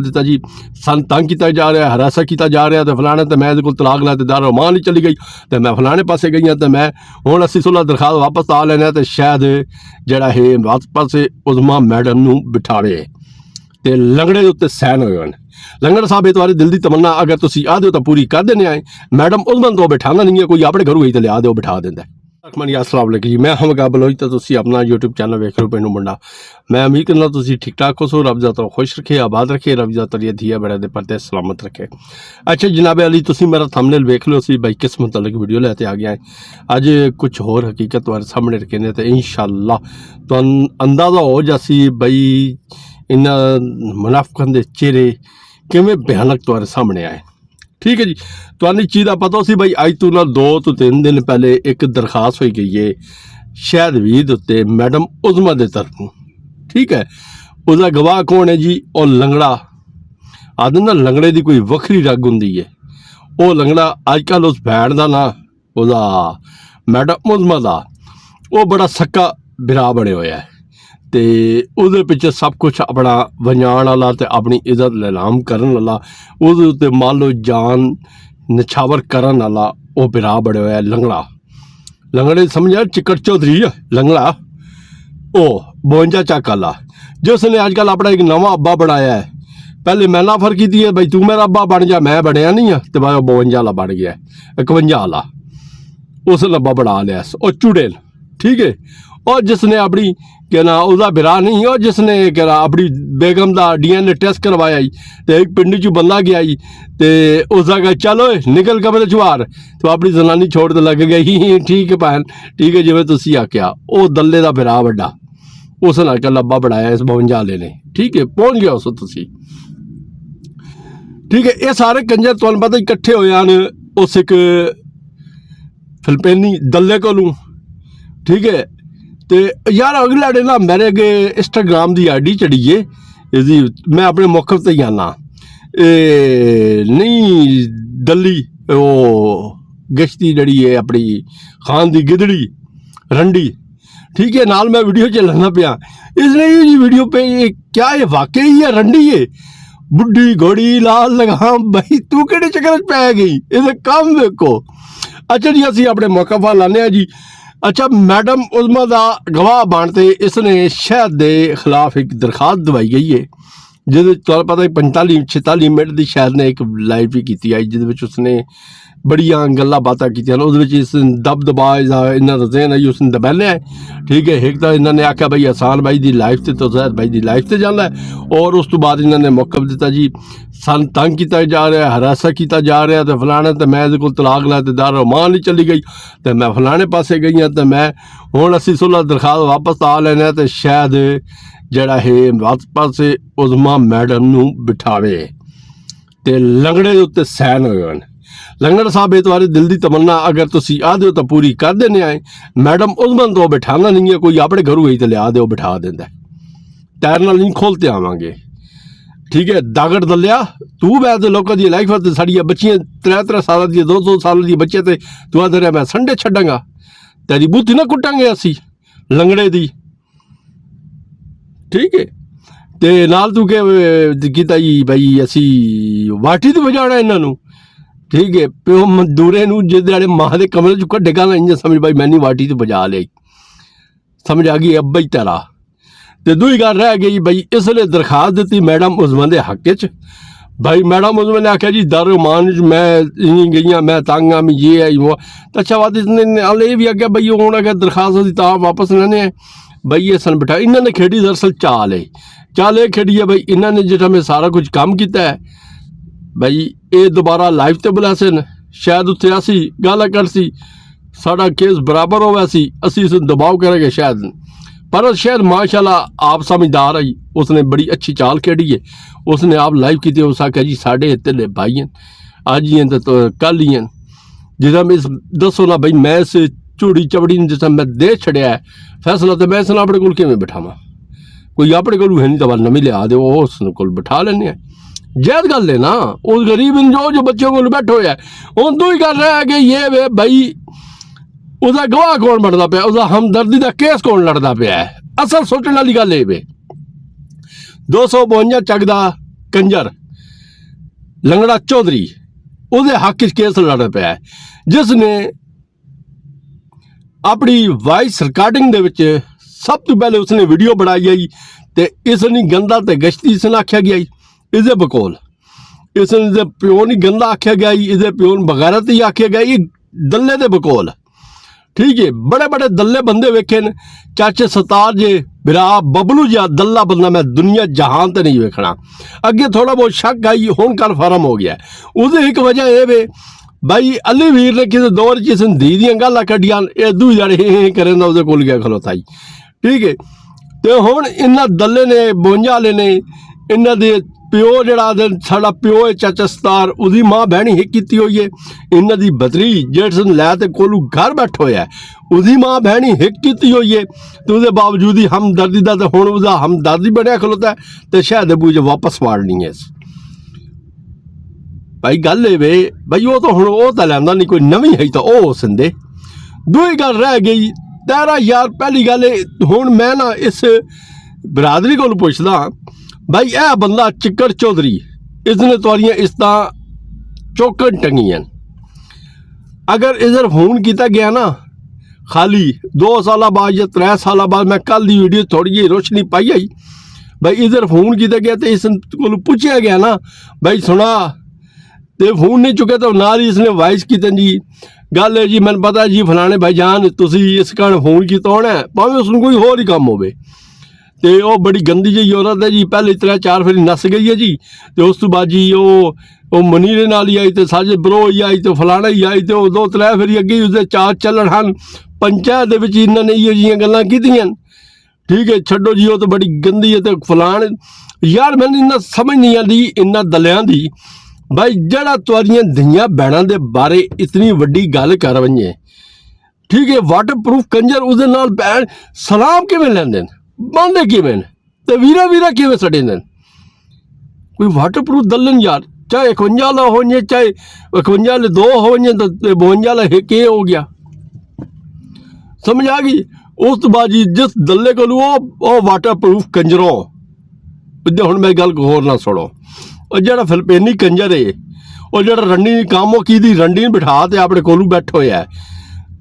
दिता जी सन तंग किया जा रहा, हरासा किया जा रहा, तो फलाने तो मैं इहदे कोल तलाक लै, दार रमान ही चली गई, तो मैं फलाने पासे गई हाँ, तो मैं हुण असीं सुलह दरखास्त वापस आ लैने, तो शायद जिहड़ा है वापस उज़मा मैडम नूं बिठावे ते लंगड़े दे उत्ते सैन होए होण। लंगड़ साहब ये तुम्हारे दिल की तमन्ना अगर तुसीं आखदे हो तो पूरी कर देने आए। मैडम उज़मन तो बिठाना नहीं है, कोई अपने घरों ही तो लिया दे बिठा देंदा। अस्सलाम वालेकुम जी, मैं हम बलोच, तो तुसीं अपना यूट्यूब चैनल वेख रहे हो पिंडू मुंडा। मैं उम्मीद करना तुसीं ठीक ठाक हो, रब ज़ात खुश रखे, आबाद रखे, रब ज़ात तलिया धिया बड़े दे परते सलामत रखे। अच्छा जनाब अली, तुसीं मेरा थंबनेल वेख लो, सी भाई किस मुतल्लिक वीडियो लैके आ गया है। अज कुछ होर हकीकत तुहाडे सामने रखे ने, तो इंशाअल्लाह तुहानूं अंदाज़ा हो जासी बई इन्हां मुनाफिकां दे चेहरे किवें भयानक तुहाडे सामने आए। ठीक है जी, तुहानूं चीज़ का पता सी भाई अज तो ना 2 तो 3 दिन पहले एक दरखास्त हुई गई है शहद वीद उत्ते मैडम उज़मा दे तरफों। ठीक है, उसका गवाह कौन है जी? और लंगड़ा आदि ना, लंगड़े की कोई वक्री रग होंदी है। वो लंगड़ा अजकल उस भैन का ना उसका मैडम उज़मा का वो बड़ा सक्का बिरा बने होया है, तो उहदे पिछे सब कुछ अपना वंजाण वाला ते अपनी इज्जत नीलाम करन वाला, उहदे उत्ते मान लो जान निछावर करन वाला वो बिरा बड़े होया लंगड़ा। लंगड़े समझा चिकट चौधरी है लंगड़ा, ओ 52 चक वाला, जिसने अजकल अपना एक नवा अब्बा बनाया है। पहले मैं ना फर्क की है बई तू मेरा अब्बा बन जा, मैं बनया नहीं है, तो भाई 52 वाला बन गया, 51 वाला उस अब्बा बना लिया और चुड़ेल। ठीक है, और जिसने अपनी क्या ना उसका बिरा नहीं, और जिसने क्या ना अपनी बेगम का DNA टेस्ट करवाया ही, तो एक पिंड चू बंदा गया ही, तो उसका कहा चलो निकल कमरे चुहार, तो अपनी जनानी छोड़ तो लग गई। ठीक है भैन, ठीक है जिवें तुसीं आख्या, वो दल्ले का बिरा वड्डा उस अजकल अब्बा बनाया इस 52 वाले ने। ठीक है, पहुँच गया उस तुसीं। ठीक है, ये सारे कंजर तुहानूं पता इकट्ठे होए हन उस एक फिलिपीनी दल्ले कोलों। ठीक है, तो यार अगले ना मेरे अगे इंस्टाग्राम की ID चढ़ी है इसकी, मैं अपने मौके पर ही आना नहीं दली वो गश्ती जड़ी है अपनी खान की गिदड़ी रंडी। ठीक है, नाल मैं वीडियो चलाना पाया, इसने जी वीडियो पे ये क्या है वाकई ही है रंडी है, बुढ़ी घोड़ी लाल लगाम, भाई तू किहड़े चक्कर पै गई, इहदे काम देखो। अच्छा जी, असीं अपने मौका पर लाने जी। अच्छा, मैडम उज़मा का गवाह बनते इसने शहद के खिलाफ एक दरखास्त दवाई गई है, जिस तुहानूं पता 45-46 मिनट की शहद ने एक लाइव भी की आई, जिस उसने बड़िया गल्लां बातां कीतियां, उस दब दबा इन्हां दा ज़हन है उसने दबैलिया है। ठीक है, एक तो इन्होंने आख्या भाई आसान भाई की लाइफ से तो जहर भाई की लाइफ से जाना है, और उस तो बाद इन्होंने मौका दिता जी सन तंग किया जा रहा, हरासा किया जा रहा, तो फलाने तो मैं इहदे कोल तलाक लै, दार रमान ही चली गई, तो मैं फलाने पासे गई हाँ, तो मैं हुण असीं सुलह दरखास्त वापस आ लैने, तो शायद जिहड़ा है वापस उज़मा मैडम नूं बिठावे ते लंगड़े दे उत्ते सैन होए होण। लंगड़ साहब ये तुम्हारे दिल की तमन्ना अगर तुसीं आखदे हो तो पूरी कर देने आए। मैडम उज़मन तो बिठाना नहीं है, कोई अपने घरों ही तो लिया दे बिठा देंदा, टैर नाल नहीं खोलते आवांगे। ठीक है, दागड़ दलिया तू मैं तो लोगों की लाइफ साड़िया बच्चियां 3-3 साल दी 2-2 साल की बच्चे तो तू आदर मैं संडे छड्डांगा, तेरी बूथी ना कुटांगे असी लंगड़े दी। ठीक है, ते नाल तू के कीता जी भाई असी वाटी तो बजाना इन्हों। ठीक है, प्यो मजदूरे जिस मां के कमरे चो कड्डेगा ना, इंज समझ भाई मैंने वाटी तो बजा ली, समझ आ गई अब्बा ही तेरा। तो दूई गल रह गई भाई इसलिए दरखास्त दी मैडम उज़मा के हक च। भाई मैडम उज़मा ने आख्या जी दर मान मैं इं गई मैं तंग हाँ मैं ये है वो, तो अच्छा बात इसने हाल ये भी आख्या भाई हूँ अगर दरखास्त दी तां वापस लैने भाई ये सन बिठा। इन्होंने खेड़ी दरअसल चाल ये खेड़ी है भाई इन्होंने जिहड़ा मैं सारा कुछ काम किया है भाई ये दोबारा लाइव तो बुला सन, शायद उत्थे असी गल करसी साड़ा केस बराबर होवे सी, असी इस दबाव करेंगे शायद, पर शायद माशाल्लाह आप समझदार आई, उसने बड़ी अच्छी चाल खेड़ी है। उसने आप लाइव की उस आख्या जी साढ़े इतने भाई हैं अज ही हैं तो कल ही हैं, जिस मैं दसो ना भाई मैं इस झूड़ी चवड़ी ने जिस मैं दे छड़िया है फैसला, तो मैं इसने अपने को किवें बिठावां, कोई अपने को है नहीं तो नवी लिया दे उस को बिठा लें। जैद गल है ना, उस गरीब जो बच्चों को बैठे हुए है हूँ तू ही कर रहा है कि ये वे भाई उसका गवाह कौन बनता पाया, उसका हमदर्दी का केस कौन लड़ता पाया है। असल सोचने वाली गल ये 252 चक का ਕੰਜਰ ਲੰਗੜਾ ਚੌਧਰੀ ਉਹਦੇ ਹੱਕ 'ਚ ਕੇਸ ਲੜ ਪਿਆ, ਜਿਸ ਨੇ ਆਪਣੀ ਵਾਇਸ ਰਿਕਾਰਡਿੰਗ ਦੇ ਵਿੱਚ ਸਭ ਤੋਂ ਪਹਿਲੇ ਉਸਨੇ ਵੀਡੀਓ ਬਣਾਈ ਆਈ ਤੇ ਇਸ ਨੇ ਗੰਦਾ ਤੇ ਗਸ਼ਤੀ ਇਸ ਨੇ ਆਖਿਆ ਗਿਆ ਇਹਦੇ ਬਕੌਲ, ਇਸ ਨੇ ਪਿਓ ਨਹੀਂ ਗੰਦਾ ਆਖਿਆ ਗਿਆ, ਇਹਦੇ ਪਿਓ ਨੂੰ ਬਗੈਰਤ ਹੀ ਆਖਿਆ ਗਿਆ, ਇਹ ਦੱਲੇ ਦੇ ਬਕੌਲ। ਠੀਕ ਹੈ, ਬੜੇ ਬੜੇ ਦੱਲੇ ਬੰਦੇ ਵੇਖੇ ਨੇ, ਚਾਚੇ ਸਤਾਰ ਜੇ ਬਿਰਾ ਬਬਲੂ ਜਿਹਾ ਦੱਲਾ ਬੰਦਾ ਮੈਂ ਦੁਨੀਆ ਜਹਾਨ ਤੇ ਨਹੀਂ ਵੇਖਣਾ। ਅੱਗੇ ਥੋੜਾ ਬਹੁਤ ਸ਼ੱਕ ਆਈ, ਹੁਣ ਕਨਫਰਮ ਹੋ ਗਿਆ। ਉਹਦੇ ਇੱਕ ਵਜ੍ਹਾ ਇਹ ਵੇ ਬਾਈ ਅਲੀ ਵੀਰ ਨੇ ਕਿਸੇ ਦੌਰ 'ਚ ਸੰਧੀ ਦੀਆਂ ਗੱਲਾਂ ਕੱਢੀਆਂ, ਇਹ ਦੂ ਜਿਹੜੇ ਕਰਨ ਦਾ ਉਹਦੇ ਕੋਲ ਗਿਆ ਖਲੋਤਾ ਜੀ। ਠੀਕ ਹੈ, ਤੇ ਹੁਣ ਇਹਨਾਂ ਦੱਲੇ ਨੇ 52 ਵਾਲੇ ਨੇ ਇਹਨਾਂ ਦੇ ਪਿਓ ਜਿਹੜਾ ਸਾਡਾ ਪਿਓ ਹੈ ਚਾਚਾ ਸਤਾਰ, ਉਹਦੀ ਮਾਂ ਬਹਿਣੀ ਹਿੱਕ ਕੀਤੀ ਹੋਈ ਹੈ, ਇਹਨਾਂ ਦੀ ਬਤਰੀ ਜਿਸ ਨੂੰ ਲੈ ਤੇ ਕੋਲੂ ਘਰ ਬੈਠ ਹੋਇਆ, ਉਹਦੀ ਮਾਂ ਬਹਿਣੀ ਹਿੱਕ ਕੀਤੀ ਹੋਈ ਹੈ, ਤੇ ਉਹਦੇ ਬਾਵਜੂਦ ਹੀ ਹਮਦਰਦੀ ਦਾ ਤੇ ਹੁਣ ਉਹਦਾ ਹਮਦਰਦੀ ਬਣਿਆ ਖਲੋਤਾ ਤੇ ਸ਼ਾਇਦ ਬੂਝ ਵਾਪਸ ਵਾੜਨੀ ਹੈ। ਭਾਈ ਗੱਲ ਇਹ ਵੇ ਬਈ ਉਹ ਤਾਂ ਹੁਣ ਉਹ ਤਾਂ ਲੈਂਦਾ ਨਹੀਂ, ਕੋਈ ਨਵੀਂ ਹੈ ਤਾਂ ਉਹ ਸਿੰਦੇ। ਦੂਈ ਗੱਲ ਰਹਿ ਗਈ ਤੇਰਾ ਯਾਰ, ਪਹਿਲੀ ਗੱਲ ਹੁਣ ਮੈਂ ਨਾ ਇਸ ਬਰਾਦਰੀ ਕੋਲ ਪੁੱਛਦਾ ਭਾਈ ਇਹ ਬੰਦਾ ਚਿੱਕੜ ਚੌਧਰੀ ਇਸਨੇ ਤੁਹਾਡੀਆਂ ਇਸ ਤਾਂ ਚੌਕਣ ਟੰਗੀਆਂ, ਅਗਰ ਇਧਰ ਫੋਨ ਕੀਤਾ ਗਿਆ ਨਾ ਖਾਲੀ 2 ਸਾਲਾਂ ਬਾਅਦ ਜਾਂ 3 ਸਾਲਾਂ ਬਾਅਦ, ਮੈਂ ਕੱਲ ਦੀ ਵੀਡੀਓ ਥੋੜੀ ਜਿਹੀ ਰੋਸ਼ਨੀ ਪਾਈ ਆਈ ਭਾਈ, ਇਧਰ ਫੋਨ ਕੀਤਾ ਗਿਆ ਤੇ ਇਸ ਕੋਲ ਪੁੱਛਿਆ ਗਿਆ ਨਾ ਭਾਈ ਸੁਣਾ, ਤੇ ਫੋਨ ਨਹੀਂ ਚੁੱਕਿਆ ਤਾਂ ਨਾਲ ਹੀ ਇਸਨੇ ਵਾਇਸ ਕੀਤਾ ਜੀ ਗੱਲ ਹੈ ਜੀ ਮੈਨੂੰ ਪਤਾ ਜੀ ਫਲਾਣੇ ਭਾਈ ਜਾਨ ਤੁਸੀਂ ਇਸ ਕਾਰਨ ਫੋਨ ਕੀਤਾ ਹੋਣਾ, ਭਾਵੇਂ ਉਸ ਨੂੰ ਕੋਈ ਹੋਰ ਹੀ ਕੰਮ ਹੋਵੇ, ਤੇ ਉਹ ਬੜੀ ਗੰਦੀ ਜਿਹੀ ਔਰਤ ਹੈ ਜੀ, ਪਹਿਲੇ 3-4 ਫੇਰੀ ਨੱਸ ਗਈ ਹੈ ਜੀ, ਤੇ ਉਸ ਤੋਂ ਬਾਅਦ ਜੀ ਉਹ ਮਨੀਰੇ ਨਾਲ ਹੀ ਆਈ ਤੇ ਸਾਜੇ ਬਰੋ ਹੀ ਆਈ ਤੇ ਫਲਾਣਾ ਹੀ ਆਈ, ਤੇ ਉਹ 2-3 ਫੇਰੀ ਅੱਗੇ ਉਸਦੇ ਚਾਰ ਚੱਲਣ ਹਨ। ਪੰਚਾਇਤ ਦੇ ਵਿੱਚ ਇਹਨਾਂ ਨੇ ਇਹ ਜਿਹੀਆਂ ਗੱਲਾਂ ਕੀਤੀਆਂ। ਠੀਕ ਹੈ, ਛੱਡੋ ਜੀ ਉਹ ਤਾਂ ਬੜੀ ਗੰਦੀ ਹੈ ਤੇ ਫਲਾਣ ਯਾਰ, ਮੈਨੂੰ ਇੰਨਾ ਸਮਝ ਨਹੀਂ ਆਉਂਦੀ ਇਹਨਾਂ ਦਲਿਆਂ ਦੀ ਭਾਈ, ਜਿਹੜਾ ਤੁਹਾਡੀਆਂ ਧੀਆਂ ਭੈਣਾਂ ਦੇ ਬਾਰੇ ਇਤਨੀ ਵੱਡੀ ਗੱਲ ਕਰ ਵੰਜੇ। ਠੀਕ ਹੈ, ਵਾਟਰਪ੍ਰੂਫ ਕੰਜਰ ਉਹਦੇ ਨਾਲ ਭੈਣ ਸਲਾਮ ਕਿਵੇਂ ਲੈਂਦੇ ਨੇ, ਬੰਦੇ ਕਿਵੇਂ ਨੇ, ਤੇ ਵੀਰਾ ਵੀਰਾ ਕਿਵੇਂ ਛੱਡੇ ਨੇ। ਕੋਈ ਵਾਟਰਪ੍ਰੂਫ ਦਲਨ ਯਾਰ, ਚਾਹੇ 51 ਵਾਲਾ ਹੋਣੇ, ਚਾਹੇ 51 ਵਾਲੇ 2 ਹੋਣੇ, ਤਾਂ 52 ਵਾਲਾ ਇੱਕ ਇਹ ਹੋ ਗਿਆ। ਸਮਝ ਆ ਗਈ। ਉਸ ਤੋਂ ਬਾਅਦ ਜੀ ਜਿਸ ਦੱਲੇ ਕੋਲ ਉਹ ਵਾਟਰਪ੍ਰੂਫ ਕੰਜਰੋਂ, ਹੁਣ ਮੇਰੀ ਗੱਲ ਹੋਰ ਨਾ ਸੁਣੋ, ਉਹ ਜਿਹੜਾ ਫਿਲਪੀਨੀ ਕੰਜਰ ਏ, ਉਹ ਜਿਹੜਾ ਰੰਡੀ ਕੰਮ ਉਹ ਕਿਹਦੀ ਰੰਡੀ ਬਿਠਾ ਤੇ ਆਪਣੇ ਕੋਲੋਂ ਬੈਠ ਹੋਇਆ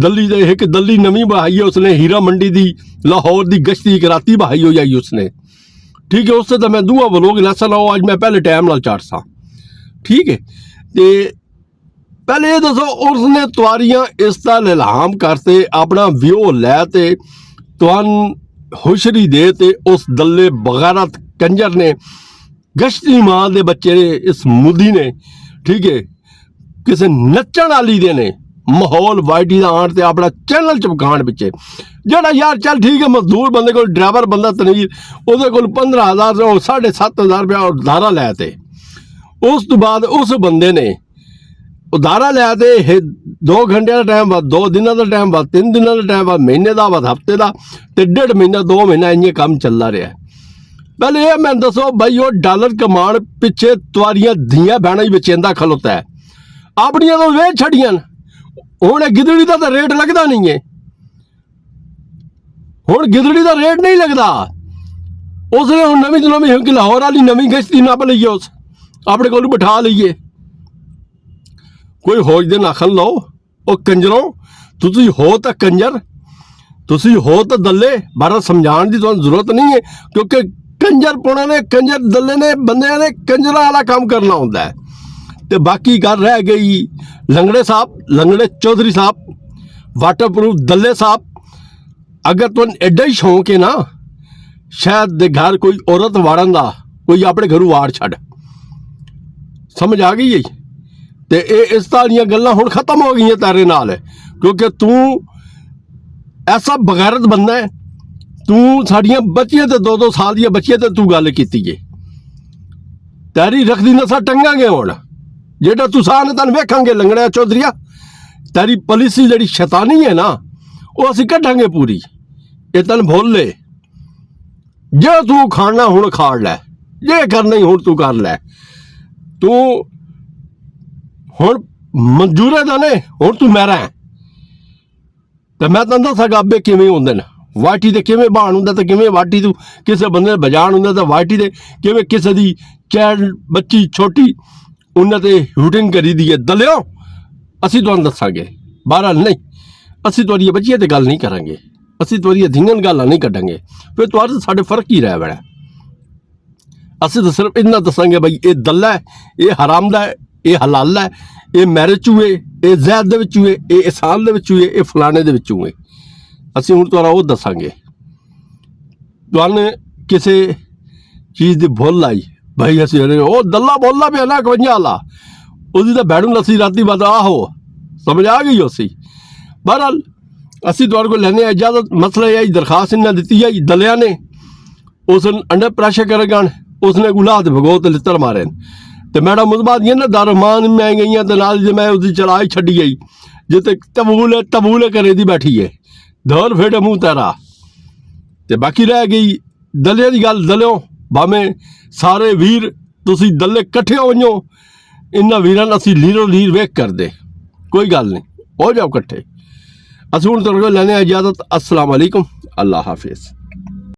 ਦਿੱਲੀ ਦੇ, ਇੱਕ ਦਿੱਲੀ ਨਵੀਂ ਬਹਾਈ ਹੈ ਉਸਨੇ, ਹੀਰਾ ਮੰਡੀ ਦੀ ਲਾਹੌਰ ਦੀ ਗਸ਼ਤੀ ਕਰਾਤੀ ਬਹਾਈ ਹੋਈ ਆਈ ਉਸਨੇ। ਠੀਕ ਹੈ, ਉਸसे ਤਾਂ ਮੈਂ ਦੂਆ ਵਲੋਗ ਲੈਸਨ ਆਓ ਅੱਜ ਮੈਂ ਪਹਿਲੇ ਟਾਈਮ ਨਾਲ ਚਾੜ ਸਾਂ। ਠੀਕ ਹੈ, ਤੇ ਪਹਿਲੇ ਇਹ ਦੱਸੋ ਉਸਨੇ ਤੁਹਾਡੀਆਂ ਇਸ ਦਾ ਇਲਹਾਮ ਕਰਤੇ ਆਪਣਾ ਵਿਊ ਲੈ ਤੇ ਤੁਹਾਨੂੰ ਹੁਸ਼ਰੀ ਦੇ ਤੇ ਉਸ ਦੱਲੇ ਬਗੈਰਤ ਕੰਜਰ ਨੇ ਗਸ਼ਤੀ ਮਾਂ ਦੇ ਬੱਚੇ ਨੇ, ਇਸ ਮੁੱਦੀ ਨੇ, ਠੀਕ ਹੈ, ਕਿਸੇ ਨੱਚਣ ਵਾਲੀ ਦੇ ਨੇ ਮਾਹੌਲ ਵਾਈਟੀ ਦਾ ਆਣ ਤੇ ਆਪਣਾ ਚੈਨਲ ਚਮਕਾਉਣ ਪਿੱਛੇ। ਜਿਹੜਾ ਯਾਰ ਚੱਲ ਠੀਕ ਹੈ ਮਜ਼ਦੂਰ ਬੰਦੇ ਕੋਲ ਡਰਾਈਵਰ ਬੰਦਾ ਤਨਵੀਰ, ਉਹਦੇ ਕੋਲ 15,000 ਉਹ 7,500 ਰੁਪਇਆ ਉਧਾਰਾ ਲੈ ਤੇ, ਉਸ ਤੋਂ ਬਾਅਦ ਉਸ ਬੰਦੇ ਨੇ ਉਧਾਰਾ ਲਿਆ ਤੇ 2 ਘੰਟਿਆਂ ਦਾ ਟਾਈਮ ਬਾਅਦ, 2 ਦਿਨਾਂ ਦਾ ਟਾਈਮ ਬਾਅਦ, 3 ਦਿਨਾਂ ਦਾ ਟਾਈਮ ਬਾਅਦ, ਮਹੀਨੇ ਦਾ ਬਾਅਦ, ਹਫ਼ਤੇ ਦਾ, ਤੇ 1.5 ਮਹੀਨਾ 2 ਮਹੀਨਾ ਇੰਨੇ ਕੰਮ ਚੱਲਦਾ ਰਿਹਾ। ਪਹਿਲੇ ਇਹ ਮੈਂ ਦੱਸੋ ਭਾਈ, ਉਹ ਡਾਲਰ ਕਮਾਉਣ ਪਿੱਛੇ ਤੁਹਾਡੀਆਂ ਧੀਆਂ ਭੈਣਾਂ ਹੀ ਵੇਚੇਂਦਾ ਖਲੋਤਾ ਹੈ, ਆਪਣੀਆਂ ਤੋਂ ਵੇਚ ਛੱਡੀਆਂ। ਹੁਣ ਗਿੱਦੜੀ ਦਾ ਤਾਂ ਰੇਟ ਲੱਗਦਾ ਨਹੀਂ ਹੈ, ਹੁਣ ਗਿੱਦੜੀ ਦਾ ਰੇਟ ਨਹੀਂ ਲੱਗਦਾ। ਉਸਨੇ ਹੁਣ ਨਵੀਂ ਤੋਂ ਨਵੀਂ ਲਾਹੌਰ ਵਾਲੀ ਨਵੀਂ ਗਸ਼ਤੀ ਨੱਪ ਲਈਏ, ਉਸ ਆਪਣੇ ਕੋਲ ਬਿਠਾ ਲਈਏ। ਕੋਈ ਹੋਜ ਦੇ ਨਾਖਣ ਲਓ। ਉਹ ਕੰਜਰੋਂ ਤੁਸੀਂ ਹੋ ਤਾਂ ਕੰਜਰ, ਤੁਸੀਂ ਹੋ ਤਾਂ ਦੱਲੇ, ਬਾਰਾ ਸਮਝਾਉਣ ਦੀ ਤੁਹਾਨੂੰ ਜ਼ਰੂਰਤ ਨਹੀਂ ਹੈ, ਕਿਉਂਕਿ ਕੰਜਰ ਪੁਣਾ ਨੇ, ਕੰਜਰ ਦੱਲੇ ਨੇ, ਬੰਦਿਆਂ ਨੇ ਕੰਜਰਾਂ ਵਾਲਾ ਕੰਮ ਕਰਨਾ ਹੁੰਦਾ ਹੈ। ਤੇ ਬਾਕੀ ਗੱਲ ਰਹਿ ਗਈ ਲੰਗੜੇ ਸਾਹਿਬ, ਲੰਗੜੇ ਚੌਧਰੀ ਸਾਹਿਬ, ਵਾਟਰਪ੍ਰੂਫ ਦੱਲੇ ਸਾਹਿਬ, ਅਗਰ ਤੁਹਾਨੂੰ ਐਡਾ ਹੀ ਸ਼ੌਂਕ ਹੈ ਨਾ ਸ਼ਾਇਦ ਦੇ ਘਰ ਕੋਈ ਔਰਤ ਵਾੜਨ ਦਾ, ਕੋਈ ਆਪਣੇ ਘਰੋਂ ਵਾੜ ਛੱਡ। ਸਮਝ ਆ ਗਈ ਹੈ। ਤੇ ਇਹ ਇਸ ਤਰ੍ਹਾਂ ਦੀਆਂ ਗੱਲਾਂ ਹੁਣ ਖਤਮ ਹੋ ਗਈਆਂ ਤੇਰੇ ਨਾਲ, ਕਿਉਂਕਿ ਤੂੰ ਐਸਾ ਬਗੈਰਤ ਬੰਦਾ ਹੈ। ਤੂੰ ਸਾਡੀਆਂ ਬੱਚੀਆਂ ਤੇ 2-2 ਸਾਲ ਦੀਆਂ ਬੱਚੀਆਂ ਤੇ ਤੂੰ ਗੱਲ ਕੀਤੀ ਏ, ਤੇਰੀ ਰੱਖਦੀ ਨਸਾਂ ਟੰਗਾਂਗੇ ਹੁਣ, ਜਿਹੜਾ ਤੂੰ ਸਾਹ ਨੇ ਤੈਨੂੰ ਵੇਖਾਂਗੇ ਲੰਗੜਿਆ ਚੌਧਰੀਆ। ਤੇਰੀ ਪਾਲਿਸੀ ਜਿਹੜੀ ਸ਼ੈਤਾਨੀ ਹੈ ਨਾ ਉਹ ਅਸੀਂ ਕੱਢਾਂਗੇ ਪੂਰੀ, ਇਹ ਤੈਨੂੰ ਭੁੱਲ ਲੈ। ਜੇ ਤੂੰ ਖਾਣਾ ਹੁਣ ਖਾੜ ਲੈ, ਜੇ ਕਰਨਾ ਹੀ ਹੁਣ ਤੂੰ ਕਰ ਲੈ। ਤੂੰ ਹੁਣ ਮਨਜ਼ੂਰੇ ਦਾ ਨੇ, ਹੁਣ ਤੂੰ ਮੇਰਾ ਹੈ। ਤੇ ਮੈਂ ਤੈਨੂੰ ਦੱਸਾਂਗਾ ਅੱਬੇ ਕਿਵੇਂ ਹੁੰਦੇ ਨੇ। ਵਾਟੀ ਦੇ ਕਿਵੇਂ ਬਾਣ ਹੁੰਦਾ ਤੇ ਕਿਵੇਂ ਵਾਟੀ ਤੂੰ ਕਿਸੇ ਬੰਦੇ ਬਜਾਣ ਹੁੰਦਾ ਤਾਂ ਵਾਟੀ ਦੇ ਕਿਵੇਂ ਕਿਸੇ ਦੀ ਚਾਈਲਡ ਬੱਚੀ ਛੋਟੀ ਉਹਨਾਂ ਤੇ ਸ਼ੂਟਿੰਗ ਕਰੀ ਦੀ ਹੈ। ਦਲਿਓ ਅਸੀਂ ਤੁਹਾਨੂੰ ਦੱਸਾਂਗੇ। ਬਹਰਾਲ ਨਹੀਂ, ਅਸੀਂ ਤੁਹਾਡੀਆਂ ਬੱਚੀਆਂ ਤੇ ਗੱਲ ਨਹੀਂ ਕਰਾਂਗੇ, ਅਸੀਂ ਤੁਹਾਡੀਆਂ ਧੀਆਂ ਗੱਲਾਂ ਨਹੀਂ ਕੱਢਾਂਗੇ। ਫਿਰ ਤੁਹਾਡੇ ਸਾਡੇ ਫਰਕ ਹੀ ਰਹਿ ਬੜਾ। ਅਸੀਂ ਤਾਂ ਸਿਰਫ ਇੰਨਾ ਦੱਸਾਂਗੇ ਬਈ ਇਹ ਦੱਲਾ ਹੈ, ਇਹ ਹਰਾਮ ਦਾ ਹੈ, ਇਹ ਹਲਾਲ ਹੈ, ਇਹ ਮੈਰਿਜ 'ਚ ਹੋਏ, ਇਹ ਜ਼ੈਦ ਦੇ ਵਿੱਚ ਹੋਏ, ਇਹ ਇਸਾਨ ਦੇ ਵਿੱਚ ਹੋਏ, ਇਹ ਫਲਾਣੇ ਦੇ ਵਿੱਚ ਹੋਏ। ਅਸੀਂ ਹੁਣ ਤੁਹਾਨੂੰ ਉਹ ਦੱਸਾਂਗੇ। ਤੁਹਾਨੂੰ ਕਿਸੇ ਚੀਜ਼ ਦੀ ਭੁੱਲ ਆਈ ਭਾਈ ਅਸੀਂ ਉਹ ਦੱਲਾ ਬੋਲਦਾ ਪਿਆ ਨਾ 51 ਵਾਲਾ, ਉਹਦੀ ਤਾਂ ਬੈਡੂ ਲੱਸੀ ਰਾਤੀ ਬਾਅਦ ਆਹੋ ਸਮਝ ਆ ਗਈ ਉਸੀ। ਬਹਰਾਲ ਅਸੀਂ ਤੁਹਾਡੇ ਕੋਲ ਲੈਣੇ ਆ ਇਜਾਜ਼ਤ। ਮਸਲਾ ਇਹ ਹੈ ਦਰਖਾਸਤ ਇਹਨਾਂ ਦਿੱਤੀ ਹੈ ਦਲਿਆ ਨੇ, ਉਸ ਅੰਡਰ ਪ੍ਰੈਸ਼ਰ ਕਰੇਗਾ, ਉਸਨੇ ਗੁਲਾਹ ਤੇ ਭਗੋ ਤੇ ਲਿੱਤਰ ਮਾਰੇ ਤੇ ਮੈਡਮ ਉਸ ਬਾਅਦ ਇਹ ਨਾ ਦਾਰਮਾਨ ਮੈਂ ਗਈਆਂ ਤੇ ਨਾਲ ਜੇ ਮੈਂ ਉਹਦੀ ਚਲਾਈ ਛੱਡੀ ਗਈ ਜਿੱਤੇ ਤਬੂਲੇ ਕਰੇ ਦੀ ਬੈਠੀ ਹੈ ਧੌਰ ਫੇਟੇ ਮੂੰਹ ਤੇਰਾ ਤੇ ਬਾਕੀ ਰਹਿ ਗਈ ਦਲੇ ਦੀ ਗੱਲ। ਦਲਿਓ ਭਾਵੇਂ ਸਾਰੇ ਵੀਰ ਤੁਸੀਂ ਦਲੇ ਇਕੱਠੇ ਹੋ ਜਾਓ, ਇਹਨਾਂ ਵੀਰਾਂ ਨੂੰ ਅਸੀਂ ਲੀਰੋ ਲੀਰ ਵੇਖ ਕਰਦੇ, ਕੋਈ ਗੱਲ ਨਹੀਂ, ਹੋ ਜਾਓ ਇਕੱਠੇ। ਅਸੀਂ ਹੁਣ ਤੁਹਾਡੇ ਕੋਲ ਲੈਣੇ ਆ ਇਜਾਜ਼ਤ। अस्सलाम वालेकुम, अल्लाह हाफिज़।